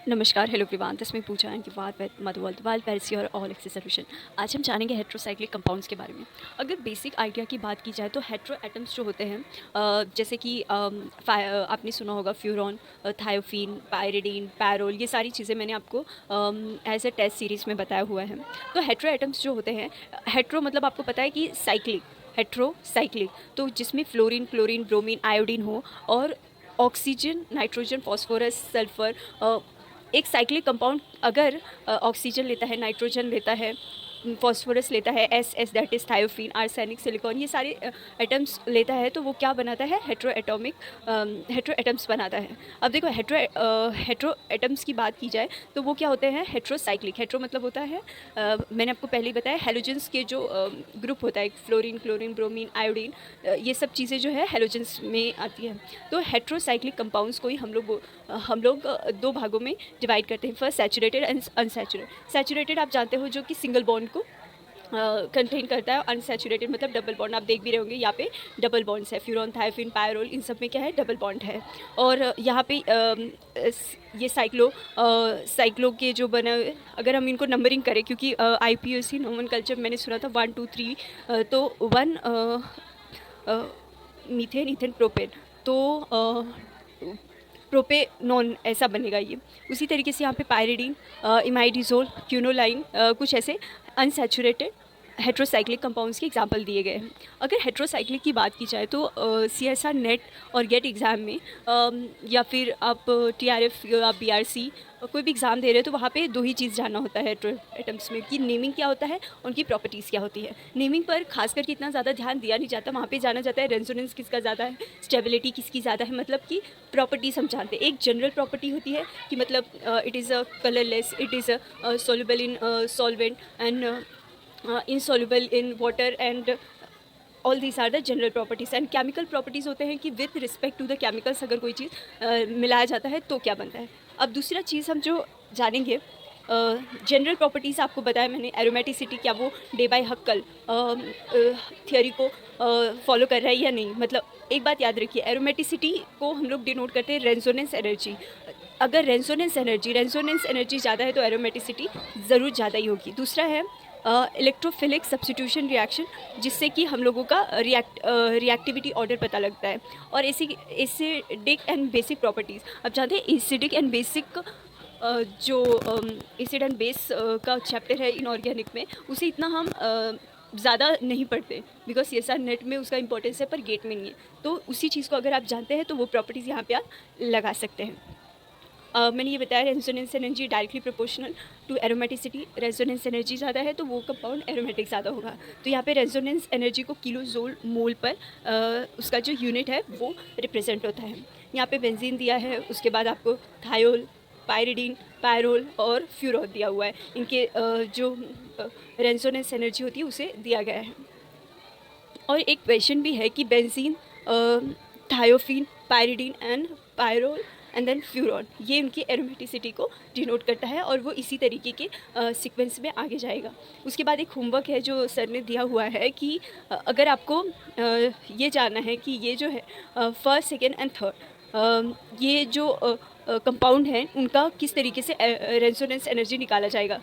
नमस्कार, hello everyone, this में पूजा and वाद मधुवल वाल पैरसी और ऑल एक्सेस सॉल्यूशन। आज हम जानेंगे हेट्रोसाइक्लिक कंपाउंड्स के बारे में। अगर बेसिक आइडिया की बात की जाए तो हेट्रो एटम्स जो होते हैं, जैसे कि आपने सुना होगा फ्यूरॉन, थायोफीन, पायरिडीन, पैरोल, ये सारी चीज़ें मैंने आपको एज ए टेस्ट सीरीज़ में बताया हुआ है। तो हेट्रो एटम्स जो होते हैं, हेट्रो मतलब आपको पता है कि साइक्लिक, हेट्रोसाइक्लिक, तो जिसमें फ्लोरीन, क्लोरीन, ब्रोमीन, आयोडीन हो और ऑक्सीजन, नाइट्रोजन, फास्फोरस, सल्फर। एक साइक्लिक कंपाउंड अगर ऑक्सीजन लेता है, नाइट्रोजन लेता है, फास्फोरस लेता है, S S that is thiophene, arsenic, silicon, ये सारे एटम्स लेता है, तो वो क्या बनाता है? हेट्रो एटम्स बनाता है। अब देखो, हेट्रो एटम्स की बात की जाए तो वो क्या होते हैं? हेट्रोसाइक्लिक। हेट्रो मतलब होता है, मैंने आपको पहले ही बताया, हेलोजेंस के जो ग्रुप होता है, फ्लोरीन, क्लोरीन, ब्रोमीन, आयोडीन, ये सब चीज़ें जो है हेलोजेंस में आती है। तो हेट्रोसाइक्लिक कंपाउंड्स को ही हम लोग दो भागों में डिवाइड करते हैं। First, saturated and unsaturated. Saturated आप जानते हो, जो कि सिंगल बॉन्ड को कंटेन करता है। अनसैचुरेटेड मतलब डबल बॉन्ड। आप देख भी रहे होंगे यहाँ पे डबल बॉन्ड्स है, फ्यूरॉन, थायोफीन, पायरोल, इन सब में क्या है? डबल बॉन्ड है। और यहाँ पे ये साइक्लो के जो बने हुए, अगर हम इनको नंबरिंग करें, क्योंकि IPOC नोमेनकल्चर मैंने सुना था 1 2 3, तो 1 मीथेन, इथेन, प्रोपेन, तो प्रोपेनॉन ऐसा बनेगा ये। उसी तरीके से यहाँ पे पायरिडीन, इमाइडिजोल, क्यूनोलाइन, कुछ ऐसे अनसैचुरेटेड हेट्रोसाइक्लिक कंपाउंड्स के एग्जाम्पल दिए गए हैं। अगर हेट्रोसाइक्लिक की बात की जाए तो CSR नेट और गेट एग्ज़ाम में, या फिर आप TRF या BRC कोई भी एग्ज़ाम दे रहे हो, तो वहाँ पे दो ही चीज़ जानना होता है हेट्रो एटम्स में, कि नेमिंग क्या होता है, उनकी प्रॉपर्टीज़ क्या होती है। नेमिंग पर खास करके इतना ज़्यादा ध्यान दिया नहीं जाता, वहाँ पे जाना जाता है रेजोनेंस किसका ज़्यादा है, स्टेबिलिटी किसकी ज़्यादा है, मतलब कि प्रॉपर्टीज़ हम जानते हैं। एक जनरल प्रॉपर्टी होती है कि मतलब it is a colourless, it is a soluble in solvent and insoluble in water, and all these are the general properties. And chemical properties होते हैं कि with respect to the chemicals अगर कोई चीज़ मिलाया जाता है तो क्या बनता है। अब दूसरा चीज़ हम जो जानेंगे, जनरल प्रॉपर्टीज़ आपको बताया मैंने, एरोमेटिसिटी, क्या वो डे बाय हक्कल थियोरी को फॉलो कर रहा है या नहीं। मतलब एक बात याद रखिए, एरोमेटिसिटी को हम लोग डिनोट करते हैं रेजोनेंस एनर्जी। अगर रेजोनेंस एनर्जी ज़्यादा है तो एरोमेटिसिटी ज़रूर ज़्यादा ही होगी। दूसरा है इलेक्ट्रोफिलिक सब्स्टिट्यूशन रिएक्शन, जिससे कि हम लोगों का रिएक्टिविटी ऑर्डर पता लगता है। और एसिडिक एंड बेसिक प्रॉपर्टीज़, अब जानते हैं एसिडिक एंड बेसिक, जो एसिड एंड बेस का चैप्टर है इनऑर्गेनिक में, उसे इतना हम ज़्यादा नहीं पढ़ते, बिकॉज CSR नेट में उसका इंपॉर्टेंस है पर गेट में नहीं है। तो उसी चीज़ को अगर आप जानते हैं तो वो प्रॉपर्टीज़ यहाँ पे आप लगा सकते हैं। मैंने ये बताया, resonance energy directly proportional to aromaticity. Resonance energy ज़्यादा है तो वो कंपाउंड एरोमेटिक ज़्यादा होगा। तो यहाँ पे रेजोनेंस एनर्जी को किलो जोल मोल पर उसका जो यूनिट है वो रिप्रेजेंट होता है। यहाँ पे बेंजीन दिया है, उसके बाद आपको थायोल, पायरिडीन, पायरोल और फ्यूरोल दिया हुआ है। इनके जो रेजोनेंस एनर्जी होती है उसे दिया गया है। और एक क्वेश्चन भी है कि benzene, thiophene, pyridine and pyrrole and then furan, ये उनकी एरोमेटिसिटी को डिनोट करता है और वो इसी तरीके के सीक्वेंस में आगे जाएगा। उसके बाद एक होमवर्क है जो सर ने दिया हुआ है कि अगर आपको ये जानना है कि ये जो है फर्स्ट, सेकेंड एंड थर्ड, ये जो कंपाउंड हैं उनका किस तरीके से रेजोनेंस एनर्जी निकाला जाएगा।